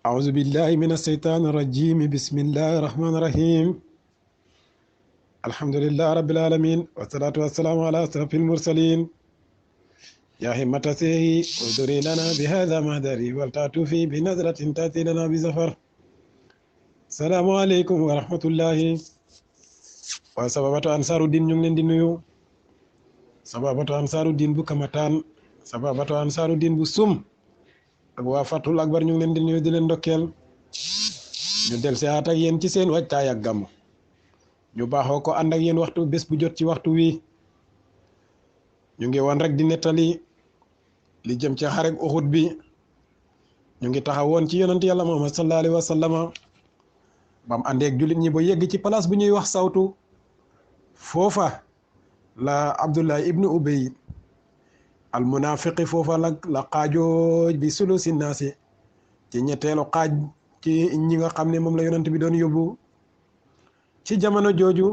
أعوذ بالله من الشيطان الرجيم بسم الله الرحمن الرحيم الحمد لله رب العالمين والصلاة والسلام على أشرف المرسلين يا همة سيهي اغدري لنا بهذا مهدري ولتعطفي بنظرة تأتي لنا بزفر. السلام عليكم ورحمة الله. وسبابة أنصار الدين ñu ngi leen di nuyu. Sababatu Ansaaru Diin bu Kamataan, Sababatu Ansaaru Diin bu Sum ak waa Fatul Akbar ñu ngi leen di nuyu di leen ndokkeel. ñu del si ak yéen ci seen waajtaay ak gàmmu ñu baaxoo ko ànd ak yéen waxtu bés bu jot ci waxtu wi. ñu ngi woon rek di nettali li jëm ci xarek Uhud bi. ñu ngi taxawoon ci yonent yàlla Muhammad sallallahu alayhi wa sallama bam àndeek jullit ñi ba yegg ci place bu ñuy wax sawtu. foofa la Abdullah ibnu Ubay al munafiqi foofa la xaajooj bi sulusi naasi ci ñetteelu xaaj ci ñi nga xam ne moom la yonent bi doon yóbbu. ci jamono jooju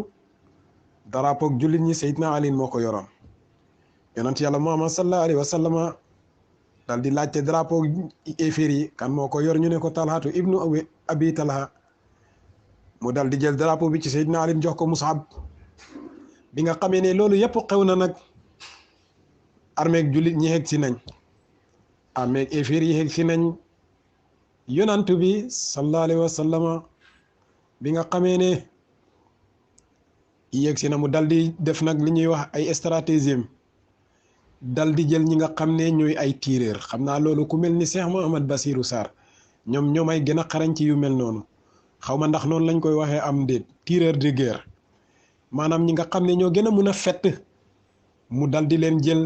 drapeau jullit ñi Seydina Ali moo ko yoroon. yonent yàlla Muhammad sallallahu alayhi wa sallama dal di laajte drapeau éféer yi kan moo ko yor ñu ne ko Talhatu ibnu Abi Talha. mu dal di jël drapeau bi ci Seydina Ali jox ko Mus'ab. bi nga xamee ne loolu yëpp xew na nag armeeg jullit ñi xeg si nañ, armeeg éféer yi xeg si nañ. yonent bi sallallahu alayhi wa sallama bi nga xamee ne yegg si na mu dal di def nag li ñuy wax ay stratégie dal di jël ñi nga xam ne ñooy ay tireur. xam naa loolu ku mel ni Cheikh Mouhamad Bassirou Sarr ñoom ay gën a xarañ ci yu mel noonu. xaw ma ndax noonu lañ koy waxee am déet, tireur de guerre maanaam ñi nga xam ne ñoo gën a mun a fett. mu dal di leen jël,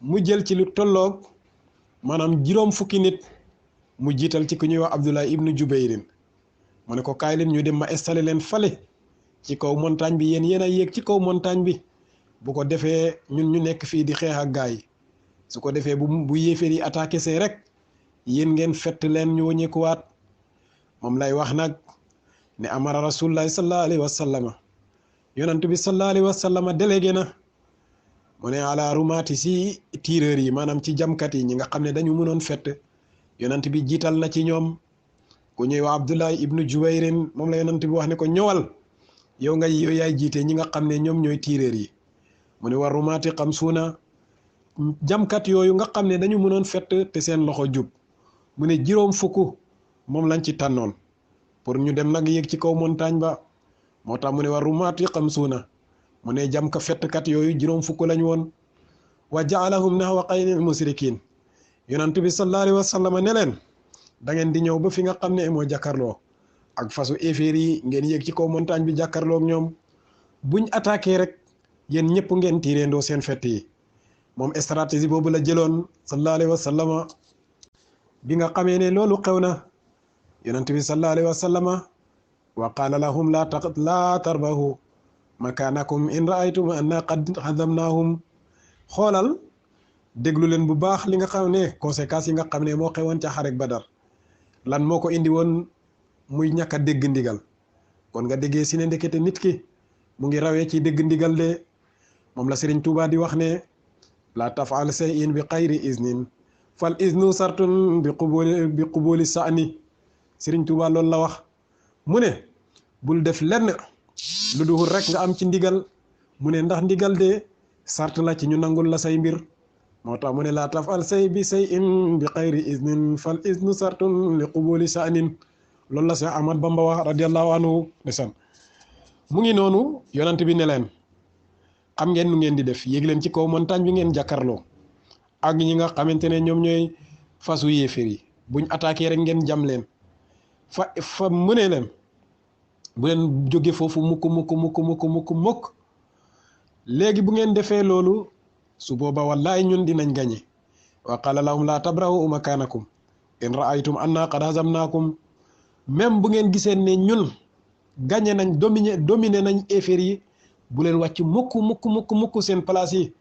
mu jël ci lu tolloog maanaam juróom fukki nit mu jiital ci ku ñuy wax Abdullah ibnu Jubayrin. mu ne ko kaay leen ñu dem ma installé leen fale ci kaw montagne bi, yéen a yéeg ci kaw montagne bi. bu ko defee ñun ñu nekk fii di xeex ak gaa yi, su ko defee bu yéeféer yi attaqué see rek yéen ngeen fett leen ñu wëññeekuwaat. moom lay wax nag ne amara rasulullahi sallallahu alayhi wa sallama, yonent bi sallallahu alayhi wa sallama délégué na mu ne ala rumaati si tireur yi, maanaam ci jamkat yi ñi nga xam ne dañu mënoon fett. yonent bi jiital na ci ñoom ku ñuy wax Abdullah ibnu Jubayrin. moom la yonent bi wax ne ko ñëwal yow yaay jiite ñi nga xam ne ñoom ñooy tireur yi. mu ne war rumaati xamsuuna, jamkat yooyu nga xam ne dañu mënoon fett te seen loxo jub. mu ne juróom fukk moom lañ ci tànnoon pour ñu dem nag yéeg ci kaw montagne ba. moo tax mu ne war rumaati xamsuuna, mu ne jamka fettkat yooyu juróom fukk lañ woon. wa jaalahum nahwa qaynil musrikin, yonent bi sallallahu alayhi wa sallam ne leen da ngeen di ñëw ba fi nga xam ne moo jàkkaarloo ak fasu éféer yi, ngeen yéeg ci kaw montagne bi jàkkaarloo ak ñoom. buñ attaqué rek yéen ñëpp ngeen tiireendoo seen fett yi. moom stratégie boobu la jëloon sallallahu alayhi wa sallam. bi nga xamee ne loolu xew na yonent bi sallallahu alayhi wa sallam wa qaala lahum laa tarbahu makaanakum in raaytum anna qad hazamnaahum. xoolal déglu leen bu baax li nga xam ne conséquences yi nga xam ne moo xewoon ca xarek Badar. lan moo ko indi woon muy ñàkk a dégg ndigal. kon nga déggee si ne ndekete nit ki mu ngi rawee ci dégg ndigal de. moom la Serigne Touba di wax ne la tafal shay'in bi xayri iznin fal iznu sartun bi qubuli sa'ni. Serigne Touba loolu la wax. mu ne bul def lenn lu duhul rek nga am ci ndigal. mu ne ndax ndigal de sart la ci ñu nangul la say mbir. moo tax mu ne laa tafal shay'in bi xayri iznin fal iznu sartun li qubuli sa'nin. loolu la Seex Ahmad Bamba wax radiyallahu anhu. ndeysaan mu ngi noonu yonent bi ne leen xam ngeen nu ngeen di def, yéeg leen ci kaw montagne bi ngeen jàkkaarloo ak ñi nga xamante ne ñoom ñooy fasu yéeféer yi. buñ attaqué rek ngeen jam leen fa mu ne leen bu leen jóge foofu mukk. léegi bu ngeen defee loolu su booba wallahi ñun dinañ gañe. wa qala lahum la tabrahu makaanakum in raaytum anna qad hazamnaakum. même bu ngeen gisee ne ñun gañe nañ dominé nañ éféer yi, bu leen wàcc mukk seen place yi.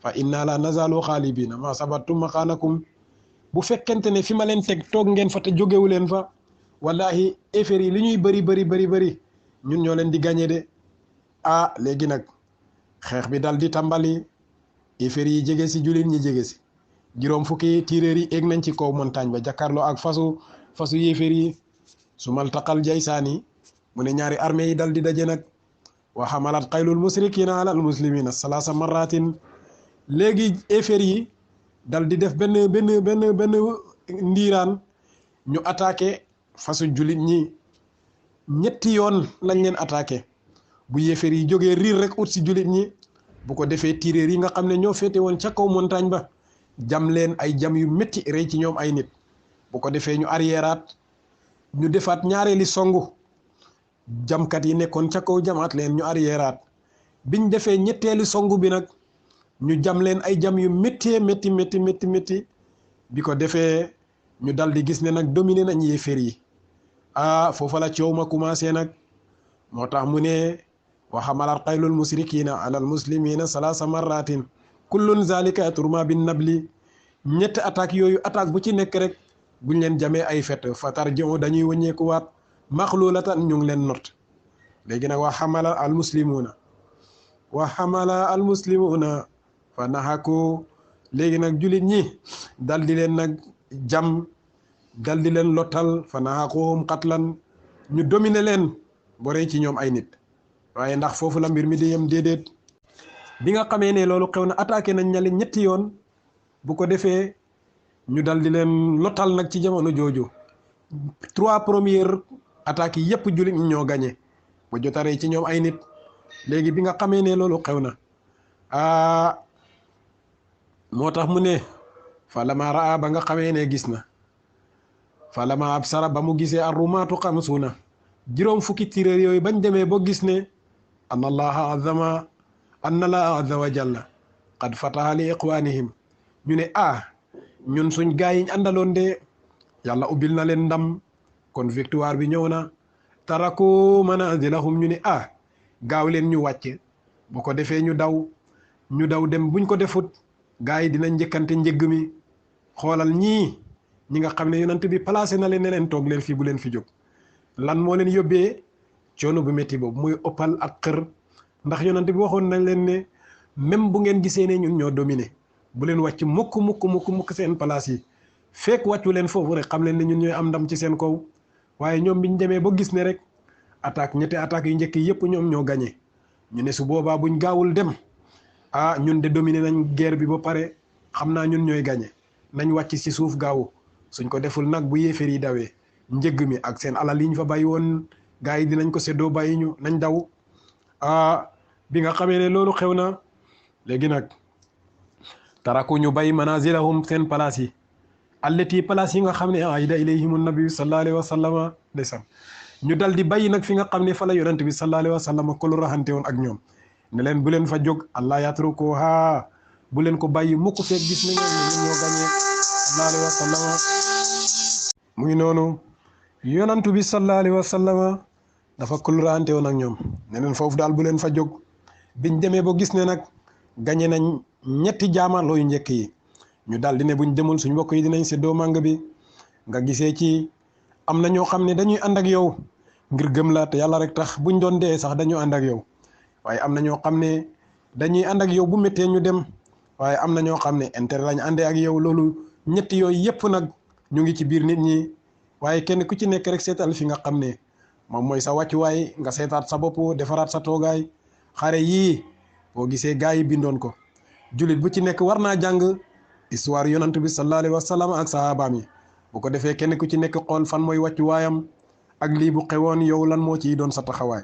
fa inna la nazalu xaalibina ma sabattum makaanakum. bu fekkente ne fi ma leen teg toog ngeen fa te jógewu leen fa, wallahi éféer yi li ñuy bëri ñun ñoo leen di gañe de. léegi nag xeex bi dal di tàmbali. éféer yi jege si jullit ñi jege si juróom fukki tiréer yi egg nañ ci kaw montagne ba jàkkaarloo ak fasu fasu yéeféer yi sumal taqal jaysaani mu ne ñaari armée yi dal di daje nag wa xamalat xaylul musrikina ala al muslimina salaasa marratin léegi yéeféer yi dal di def benn ndiiraan ñu attaqué fasu julit ñi ñetti yoon lañ leen attaqué bu yéeféer yi jógee riir rek ut si julit ñi bu ko defee tiréer yi nga xam ne ñoo féete woon ca kaw montagne ba jam leen ay jam yu métti rey ci ñoom ay nit bu ko defee ñu arriéraat ñu defaat ñaareeli songu jamkat yi nekkoon ca kaw jamaat leen ñu arriéraat biñ defee ñetteeli songu bi nag ñu jam leen ay jam yu méttee métti bi ko defee ñu dal di gis ne nag dominé nañ yéeféer yi foofa la coow ma commencé nag moo tax mu ne wa xamalat xaylul musrikina alal muslimina salaasa marratin kullun zalika yaturma bin nabli ñetti attaque yooyu attaque bu ci nekk rek buñ leen jamee ay fet fatar jëmo dañuy wëññeeku waat maxlulatan ñu ngi leen not léegi nag wa xamala al muslimuna fa naxaku léegi nag julit ñi dal di leen nag jam dal di leen lottal fa naxakuhum xatlan ñu dominer leen bo rey ci ñoom ay nit waaye ndax foofu la mbir mi di yem déedéet bi nga xamee ne loolu xew na attaqué nañ ñali ñetti yoon bu ko defee ñu dal di leen lottal nag ci jamono jooju 3 premières attaques yi yépp jullit ñi ñoo gañe ba jotaree ci ñoom ay nit léegi bi nga xamee ne loolu xew na moo tax mu ne fa lama raa ba nga xamee ne gis na fa lama absara ba mu gisee arrumaatu xamsuuna juróom fukki tiréer yooyu bañ demee ba gis ne anna allaha azza wa jalla qad fataha li iqwanihim ñu ne ñun suñ gaay yiñ àndaloon de yàlla ubbil na leen ndam kon victoire bi ñëw na taraku manazilahum ñu ne gaaw leen ñu wàcc bu ko defee ñu daw dem buñ ko defut gaay yi dinañ njëkkante njëgg mi xoolal ñi nga xam ne yonent bi placé na leen ne leen toog leen fii bu leen fi jóg lan moo leen yóbbee coono bu métti boobu muy ëppal ak xër ndax yonent bi waxoon nañ leen ne même bu ngeen gisee ne ñun ñoo dominé bu leen wàcc mukk seen place yi fekk wàccu leen foofu rek xam leen ne ñun ñooy am ndam ci seen kaw waaye ñoom biñ demee ba gis ne rek ñetti attaque yu njëkk yépp ñoom ñoo gañe ñu ne su boobaa buñ gaawul dem ñun de dominé nañ guerre bi ba pare xam naa ñun ñooy gañe nañ wàcc ci suuf gaawu suñ ko deful nag bu yéeféer yi dawee njëgg mi ak seen alal yi ñu fa bàyyi woon gaa yi dinañ ko séddoo bàyyi ñu nañ daw bi nga xamee ne loolu xew na léegi nag taraku ñu bay manazilahum seen place yi allati place yi nga xam ne ayda ilayhimu nabi sallallahu alayhi wa sallama ndeysaan ñu dal di bàyyi nag fi nga xam ne fa la yonent bi sallallahu alayhi wa sallama ko lu raxante woon ak ñoom ne leen bu leen fa jóg allah yatrukuha bu leen ko bàyyi mukk fekk gis na ñoo gañee sallallahu alayhi wa sallama mu ngi noonu yonantu bi sallallahu alayhi wa sallama dafa ko lu raxante woon ak ñoom ne leen foofu daal bu leen fa jóg biñ demee ba gis ne nag gañe nañ ñetti jaamarloo yu njëkk yi ñu daal di ne buñ demul suñ mbokk yi dinañ séddoo màng bi nga gisee ci am na ñoo xam ne dañuy ànd ak yow ngir gëm la te yàlla rek tax buñ doon dee sax dañu ànd ak yow waaye am na ñoo xam ne dañuy ànd ak yow bu méttee ñu dem waaye am na ñoo xam ne intérêt lañ àndee ak yow loolu ñetti yooyu yépp nag ñu ngi ci biir nit ñi waaye kenn ku ci nekk rek seetal fi nga xam ne moom mooy sa wàccuwaay nga seetaat sa bopp defaraat sa toogaay xare yii boo gisee gaa yi bindoon ko jullit bu ci nekk war naa jàng histoire yonant bi sallallahu alayhi wa sallam ak sahabaam yi bu ko defee kenn ku ci nekk xool fan mooy wàccuwaayam ak lii bu xewoon yow lan moo ciy doon sa taxawaay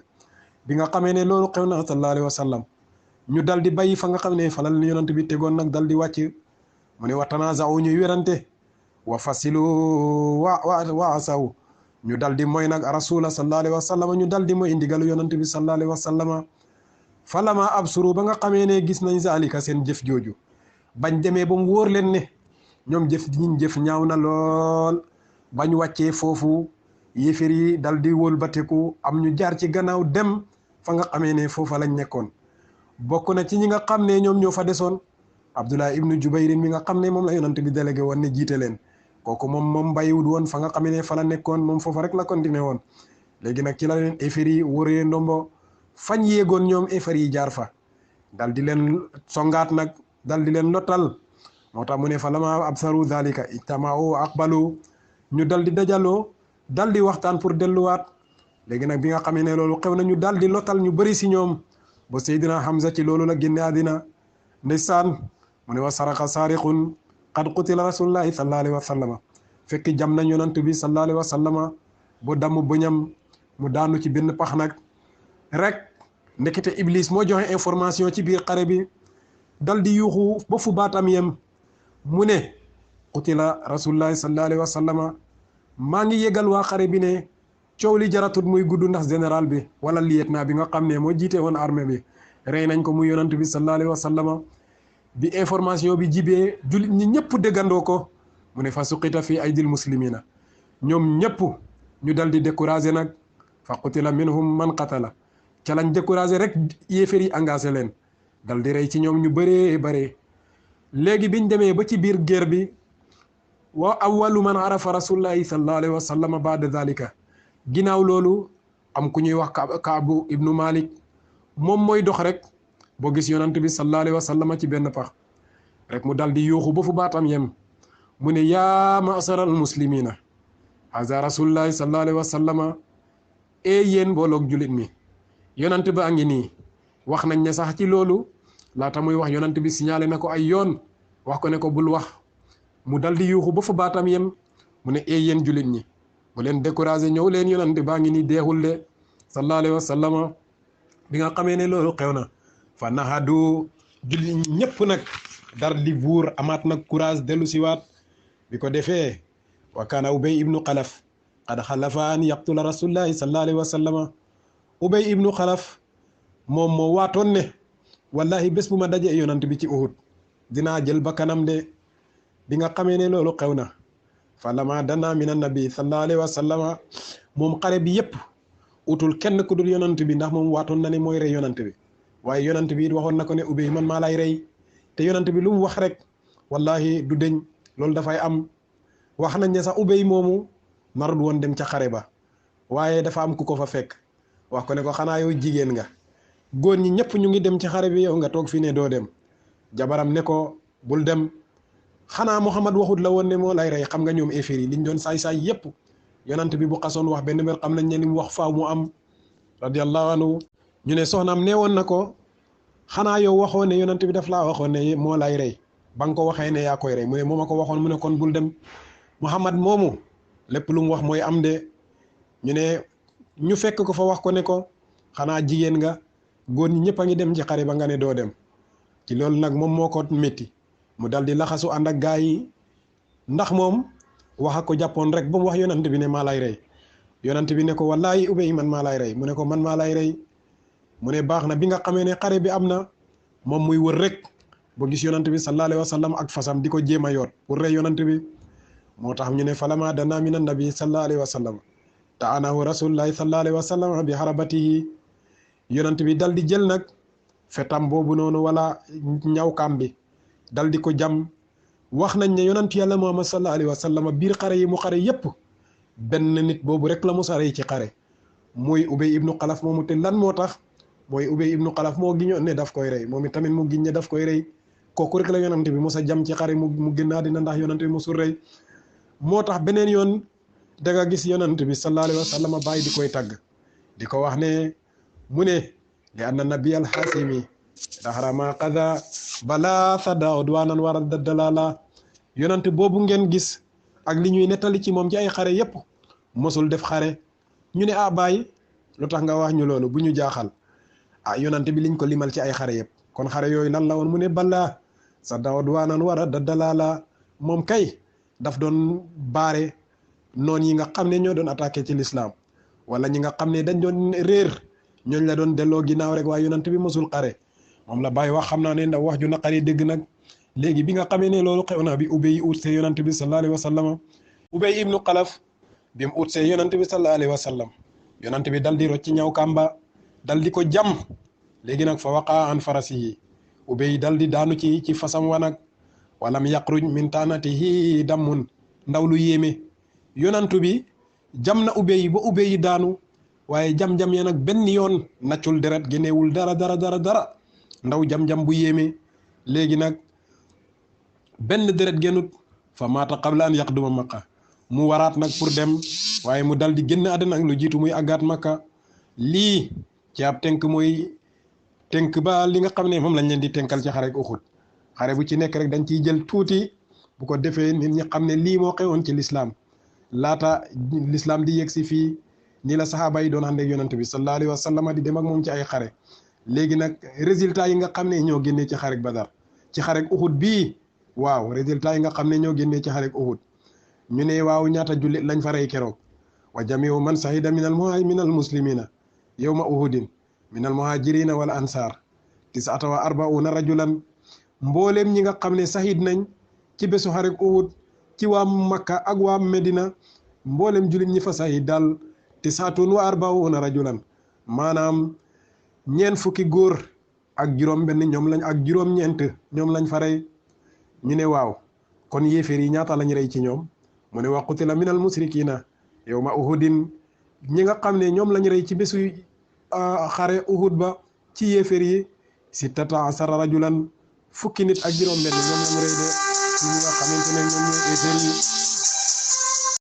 bi nga xamee ne loolu xew na sallallahu alayhi wa sallam ñu dal di bàyyi fa nga xam ne falal yonant bi tegoon nag dal di wàcc mu ne wa tanaza'u ñuy werante wa fasilu wa asaw ñu dal di mooy nag rasula sallallahu alayhi wa sallam ñu dal di mooy ndigalu yonant bi sallallahu alayhi wa sallam falama absuru ba nga xamee ne gis nañ zalika seen jëf jooju bañ demee ba mu wóor leen ne ñoom jëf ñaaw na lool bañ wàccee foofu yéefér yi dal di wëlbatiku am ñu jaar ci gannaaw dem fa nga xamee ne foofa lañ nekkoon bokk na ci ñi nga xam ne ñoom ñoo fa desoon Abdullah ibnu Jubayrin mi nga xam ne moom la yonant bi délégué woon ne jiite leen kooku moom bàyyiwul woon fa nga xamee ne fa la nekkoon moom foofa rek la continué woon léegi nag ci la leen yéefér yi wëree ndombo fañ yéegoon ñoom yéefér yi jaar fa dal di leen songaat nag dal di leen lottal moo tax mu ne fa lama absaru dhalika ijtama'u aqbalu ñu dal di dajaloo dal di waxtaan pour delluwaat léegi nag bi nga xamee ne loolu xew na ñu dal di lotal ñu bëri si ñoom ba Seydina Hamza ci loolu la génne àddina ndeysaan mu ne wa saraqa saariqun qad qutila rasulullahi sallallahu alayhi wa sallama fekk jam nañ yonant bi sallallahu alayhi wa sallama bu damm bëñam mu daanu ci benn pax nag rek ndekete Iblis moo joxe information ci biir xare bi dal di yuuxu ba fu baatam yem mu ne qutila rasulullahi sallallahu alayhi wa sallama maa ngi yëgal waa xare bi ne coow li jaratut muy gudd ndax général bi wala lieutenant bi nga xam ne moo jiite woon armée bi rey nañ ko muy yonant bi sallallahu alayhi wa sallama bi information bi jibee jullit ñi ñëpp déggandoo ko mu ne fa suqita fi aydil muslimina ñoom ñëpp ñu dal di découragé nag fa qutila minhum man qatala ca lañ découragé rek yéefér yi engagé leen dal di rey ci ñoom ñu bëree bëree léegi biñ demee ba ci biir guerre bi wa awwalu man arafa rasulullahi sallallahu alayhi wa sallam baada dalika ginnaaw loolu am ku ñuy wax Kaabu ibnu Malik moom mooy dox rek boo gis yonant bi sallallahu alayhi wa sallam ci benn pax rek mu dal di yuuxu ba fu baatam yem mu ne yaa ma'saral muslimina haza rasulullahi sallallahu alayhi wa sallama yéen mbooloog julit mi yonant ba a ngi nii wax nañ ne sax ci loolu laata muy wax yonant bi signalé na ko ay yoon wax ko ne ko bul wax mu dal di yuuxu ba fu baatam yem mu ne yéen julit ñi bu leen découragé ñëw leen yonant baa ngi nii deexul de sallallahu alayhi wa sallama bi nga xamee ne loolu xew na fa nahadu julit ñi ñëpp nag dar di buur amaat nag courage dellu siwaat bi ko defee wa kaana Ubay ibnu Xalaf qad xalafa an yaqtula rasulullahi sallallahu alayhi wa sallama Ubay ibnu Xalaf moom moo waatoon ne wallahi bés bu ma dajee yonant bi ci Uhud dinaa jël ba kanam de bi nga xamee ne loolu xew na fa lama dana min annabi sallallahu alayhi wa sallama moom xare bi yépp utul kenn ku dul yonant bi ndax moom waatoon na ne mooy rey yonant bi waaye yonant bi it waxoon na ko ne Ubay man maa lay rey te yonant bi lu mu wax rek wallahi du deñ loolu dafay am wax nañ ne sax Ubay moomu narul woon dem ca xare ba waaye dafa am ku ko fa fekk wax ko ne ko xanaa yow jigéen nga góor ñi ñëpp ñu ngi dem ci xare bi yow nga toog fii ne doo dem jabaram ne ko bul dem xanaa Muhammad waxut la woon ne moo lay rey xam nga ñoom éfér yi liñ doon saay-saay yépp yonant bi bu xasoon wax benn mbir xam nañ ne li mu wax faaw mu am radiyallahu anhu ñu ne soxnaam nee woon na ko xanaa yow waxoon ne yonant bi daf laa waxoon ne moo lay rey ba nga ko waxee ne yaa koy rey mu ne moo ma ko waxoon mu ne kon bul dem Muhammad moomu lépp lu mu wax mooy am de ñu ne ñu fekk ko fa wax ko ne ko xanaa jigéen nga góor ñi ñëpp a ngi dem ci xare ba nga ne doo dem ci loolu nag moom moo ko métti mu dal di laxasu ànd ak gaa yi ndax moom wax ko jàppoon rek ba mu wax yonant bi ne maa lay rey yonant bi ne ko wallaahi Ubay man maa lay rey mu ne ko man maa lay rey mu ne baax na bi nga xamee ne xare bi am na moom muy wër rek boo gis yonant bi sallallahu alayhi wa sallam ak fasam di ko jéem a yoot pour rey yonant bi moo tax ñu ne falama dana min annabi sallallahu alayhi wa sallam ta'anahu rasulullahi sallallahu alayhi wa sallam bi harabatihi yonant bi dal di jël nag fetam boobu noonu wala ñawkaam bi dal di ko jam wax nañ ne yonant yàlla Muhammad sallallahu alayhi wa sallam biir xare yi mu xare yépp benn nit boobu rek la mu sare ci xare mooy Ubay ibnu Xalaf moomu te lan moo tax mooy Ubay ibnu Xalaf moo giñoon ne daf koy rey moom itamit mu giñ ne daf koy rey kooku rek la yonant bi mos a jam ci xare mu génn àddina ndax yonant bi mosul rey moo tax beneen yoon da nga gis yonant bi sallallahu alayhi wa sallam bàyyi di koy tagg di ko wax ne mu ne li anna nabiyal xaasimi daxarama qada bala sada udwanan wara dalala yonant boobu ngeen gis ak li ñuy nettali ci moom ci ay xare yépp mosul def xare ñu ne bàyyi lu tax nga wax ñu loolu bu ñu jaaxal yonant bi liñ ko limal ci ay xare yépp kon xare yooyu lan la woon mu ne bala sada udwanan wara dalala moom kay daf doon baare noon yi nga xam ne ñoo doon attaqué ci l'islam wala ñi nga xam ne dañ doon réer ñooñ la doon delloo ginnaaw rek waaye yonant bi mosul xare moom la bàyyi wax xam naa ne ndax wax ju naqari dégg nag léegi bi nga xamee ne loolu xew na bi Ubay utsee yonant bi sallallahu alayhi wa sallam Ubay ibnu Xalaf bi mu utsee yonant bi sallallahu alayhi wa sallam yonant bi dal di rocci ñaw kamba dal di ko jam léegi nag fa waqa an farasihi Ubay dal di daanu ci fasam wa nag walam yaqruj min tanatihi dammun ndaw lu yéeme yonantu bi jam na Ubay ba Ubay daanu waaye jam-jam ya nag benn yoon naccul deret génneewul dara ndaw jam-jam bu yéeme léegi nag benn deret génnut fa maata qabla an yaqduma Makka mu waraat nag pour dem waaye mu dal di génn àddina ak lu jiitu muy àggaat Makka. lii ci ab tënk mooy tënk ba li nga xam ne moom lañ leen di tënkal ci xare Uhud xare bu ci nekk rek dañ ciy jël tuuti bu ko defee nit ñi xam ne lii moo xewoon ci lislaam laata lislaam di yegg si fii nii la saxaaba yi doon ànd ak yonent bi sallallahu alayhi wa sallam di dem ak moom ci ay xare léegi nag résultat yi nga xam ne ñoo génnee ci xare Badar ci xare Uhud bii waaw résultat yi nga xam ne ñoo génnee ci xare Uhud ñu ne waaw ñaata jullit lañ fa rey keroog wa jamiu man sahida min al muslimina yawma uhudin min al muhajirina wal ansar 49 rajulan mbooleem ñi nga xam ne sahid nañ ci bésu xare Uhud ci waa Makka ak waa Medina mbooleem jullit ñi fa sahid daal 49 rajulan maanaam ñeent fukki góor ak juróom benn ñoom lañ ak juróom-ñeent ñoom lañ fa rey ñu ne waaw kon yéeféer yi ñaata lañ rey ci ñoom mu ne wa qutila min al musrikina yawma uhudin ñi nga xam ne ñoom lañ rey ci bésu xare Uhud ba ci yéeféer yi 16 rajulan fukki nit ak juróom benn ñoom lañ rey de ñi nga xamante ne ñoom ñooy yéeféer yi